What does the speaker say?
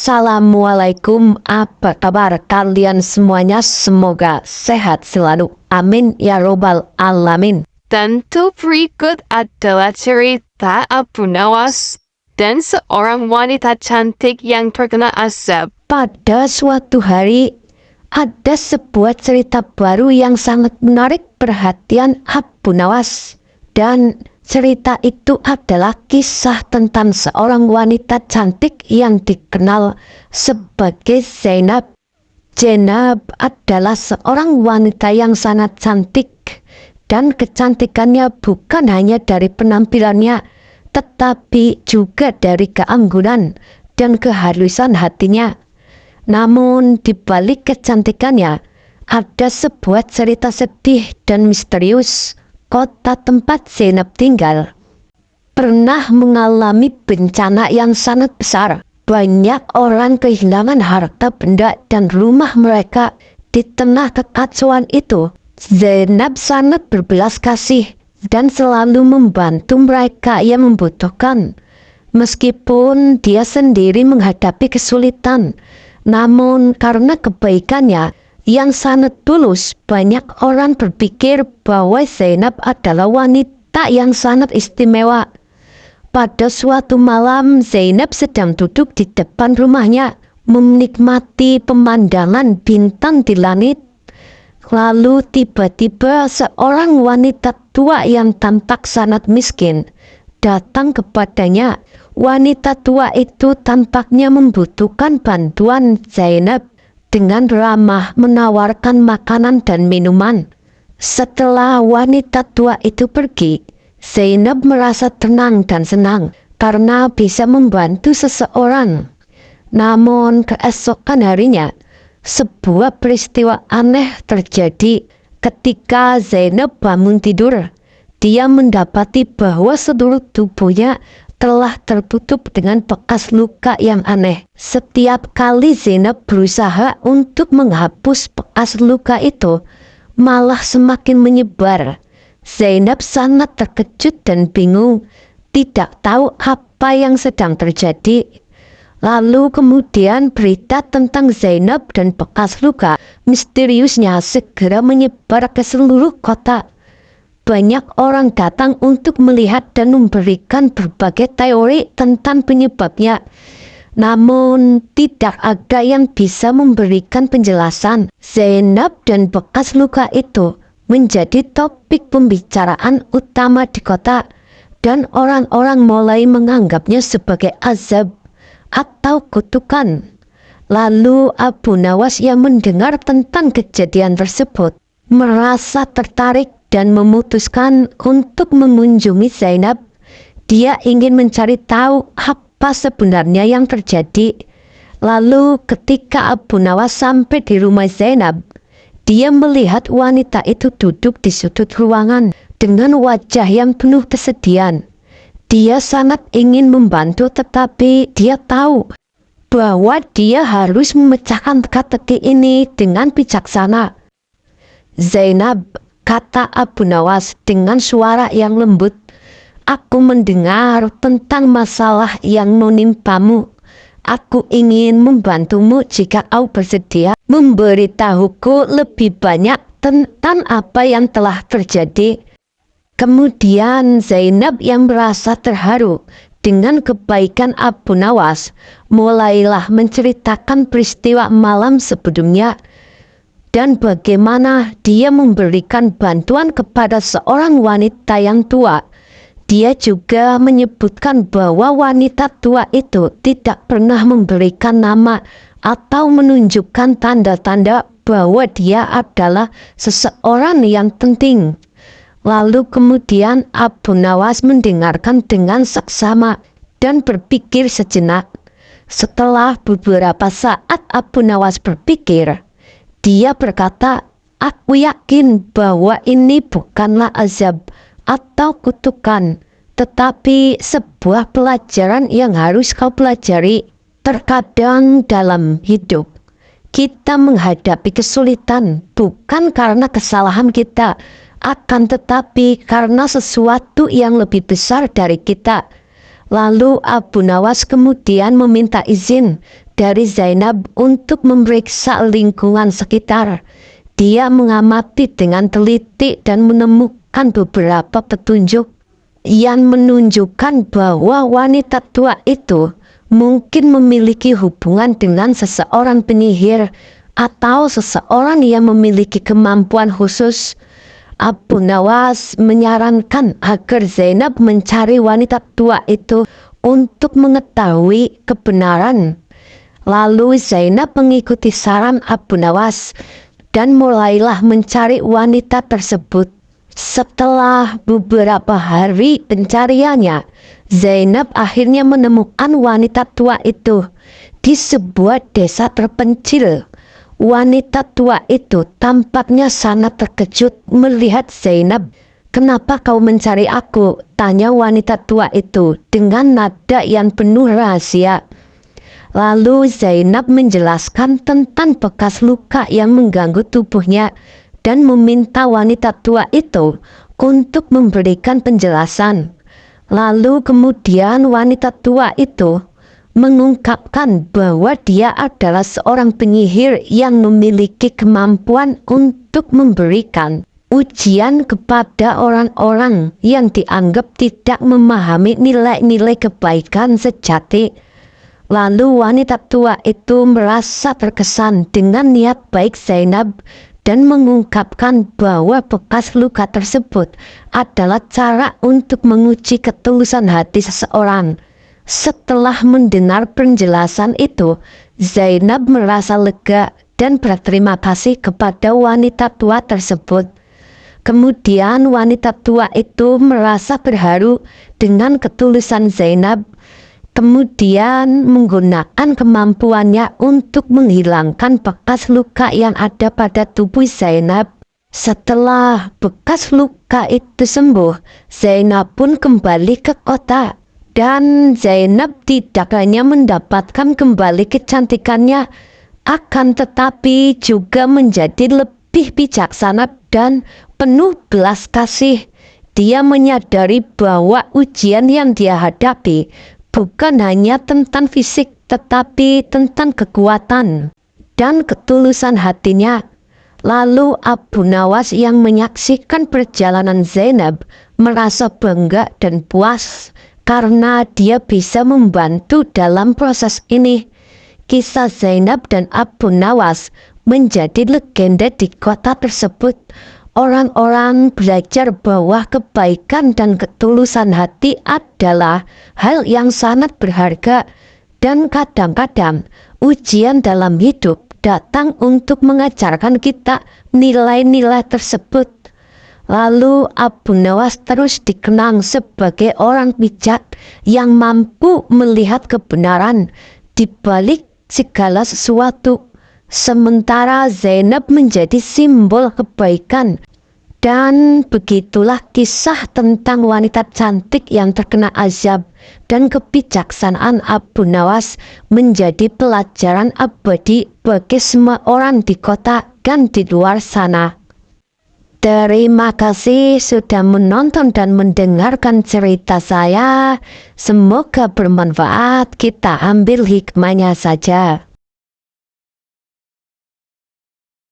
Assalamualaikum, apa kabar kalian semuanya? Semoga sehat selalu. Amin ya robbal alamin. Tentu berikut adalah cerita Abu Nawas dan seorang wanita cantik yang terkena azab. Pada suatu hari, ada sebuah cerita baru yang sangat menarik perhatian Abu Nawas. Dan cerita itu adalah kisah tentang seorang wanita cantik yang dikenal sebagai Zainab. Zainab adalah seorang wanita yang sangat cantik, dan kecantikannya bukan hanya dari penampilannya, tetapi juga dari keanggunan dan kehalusan hatinya. Namun di balik kecantikannya, ada sebuah cerita sedih dan misterius. Kota tempat Zainab tinggal pernah mengalami bencana yang sangat besar. Banyak orang kehilangan harta benda dan rumah mereka. Di tengah kekacauan itu, Zainab sangat berbelas kasih dan selalu membantu mereka yang membutuhkan. Meskipun dia sendiri menghadapi kesulitan, namun karena kebaikannya yang sangat tulus, banyak orang berpikir bahwa Zainab adalah wanita yang sangat istimewa. Pada suatu malam, Zainab sedang duduk di depan rumahnya, menikmati pemandangan bintang di langit. Lalu tiba-tiba seorang wanita tua yang tampak sangat miskin datang kepadanya. Wanita tua itu tampaknya membutuhkan bantuan Zainab. Dengan ramah menawarkan makanan dan minuman. Setelah wanita tua itu pergi, Zainab merasa tenang dan senang karena bisa membantu seseorang. Namun keesokan harinya, sebuah peristiwa aneh terjadi. Ketika Zainab bangun tidur, dia mendapati bahwa seluruh tubuhnya telah tertutup dengan bekas luka yang aneh. Setiap kali Zainab berusaha untuk menghapus bekas luka itu, malah semakin menyebar. Zainab sangat terkejut dan bingung, tidak tahu apa yang sedang terjadi. Lalu kemudian berita tentang Zainab dan bekas luka misteriusnya segera menyebar ke seluruh kota. Banyak orang datang untuk melihat dan memberikan berbagai teori tentang penyebabnya. Namun tidak ada yang bisa memberikan penjelasan. Zainab dan bekas luka itu menjadi topik pembicaraan utama di kota. Dan orang-orang mulai menganggapnya sebagai azab atau kutukan. Lalu Abu Nawas yang mendengar tentang kejadian tersebut merasa tertarik dan memutuskan untuk mengunjungi Zainab. Dia ingin mencari tahu apa sebenarnya yang terjadi. Lalu ketika Abu Nawas sampai di rumah Zainab, dia melihat wanita itu duduk di sudut ruangan dengan wajah yang penuh kesedihan. Dia sangat ingin membantu, tetapi dia tahu bahwa dia harus memecahkan teka-teki ini dengan bijaksana. Zainab, kata Abu Nawas dengan suara yang lembut, aku mendengar tentang masalah yang menimpamu. Aku ingin membantumu jika kau bersedia memberitahuku lebih banyak tentang apa yang telah terjadi. Kemudian Zainab yang merasa terharu dengan kebaikan Abu Nawas mulailah menceritakan peristiwa malam sebelumnya. Dan bagaimana dia memberikan bantuan kepada seorang wanita yang tua. Dia juga menyebutkan bahwa wanita tua itu tidak pernah memberikan nama atau menunjukkan tanda-tanda bahwa dia adalah seseorang yang penting. Lalu kemudian Abu Nawas mendengarkan dengan seksama dan berpikir sejenak. Setelah beberapa saat Abu Nawas berpikir, dia berkata, aku yakin bahwa ini bukanlah azab atau kutukan, tetapi sebuah pelajaran yang harus kau pelajari. Terkadang dalam hidup, kita menghadapi kesulitan bukan karena kesalahan kita, akan tetapi karena sesuatu yang lebih besar dari kita. Lalu Abu Nawas kemudian meminta izin dari Zainab untuk memeriksa lingkungan sekitar. Dia mengamati dengan teliti dan menemukan beberapa petunjuk yang menunjukkan bahwa wanita tua itu mungkin memiliki hubungan dengan seseorang penyihir atau seseorang yang memiliki kemampuan khusus. Abu Nawas menyarankan agar Zainab mencari wanita tua itu untuk mengetahui kebenaran. Lalu Zainab mengikuti saran Abu Nawas dan mulailah mencari wanita tersebut. Setelah beberapa hari pencariannya, Zainab akhirnya menemukan wanita tua itu di sebuah desa terpencil. Wanita tua itu tampaknya sangat terkejut melihat Zainab. "Kenapa kau mencari aku?" tanya wanita tua itu dengan nada yang penuh rahasia. Lalu Zainab menjelaskan tentang bekas luka yang mengganggu tubuhnya dan meminta wanita tua itu untuk memberikan penjelasan. Lalu kemudian wanita tua itu mengungkapkan bahwa dia adalah seorang penyihir yang memiliki kemampuan untuk memberikan ujian kepada orang-orang yang dianggap tidak memahami nilai-nilai kebaikan sejati. Lalu wanita tua itu merasa terkesan dengan niat baik Zainab dan mengungkapkan bahwa bekas luka tersebut adalah cara untuk menguji ketulusan hati seseorang. Setelah mendengar penjelasan itu, Zainab merasa lega dan berterima kasih kepada wanita tua tersebut. Kemudian wanita tua itu merasa terharu dengan ketulusan Zainab. Kemudian menggunakan kemampuannya untuk menghilangkan bekas luka yang ada pada tubuh Zainab. Setelah bekas luka itu sembuh, Zainab pun kembali ke kota. Dan Zainab tidak hanya mendapatkan kembali kecantikannya, akan tetapi juga menjadi lebih bijaksana dan penuh belas kasih. Dia menyadari bahwa ujian yang dia hadapi bukan hanya tentang fisik, tetapi tentang kekuatan dan ketulusan hatinya. Lalu Abu Nawas yang menyaksikan perjalanan Zainab merasa bangga dan puas karena dia bisa membantu dalam proses ini. Kisah Zainab dan Abu Nawas menjadi legenda di kota tersebut. Orang-orang belajar bahwa kebaikan dan ketulusan hati adalah hal yang sangat berharga, dan kadang-kadang ujian dalam hidup datang untuk mengajarkan kita nilai-nilai tersebut. Lalu Abu Nawas terus dikenang sebagai orang bijak yang mampu melihat kebenaran di balik segala sesuatu. Sementara Zainab menjadi simbol kebaikan. Dan begitulah kisah tentang wanita cantik yang terkena azab, dan kebijaksanaan Abu Nawas menjadi pelajaran abadi bagi semua orang di kota dan di luar sana. Terima kasih sudah menonton dan mendengarkan cerita saya. Semoga bermanfaat. Kita ambil hikmahnya saja.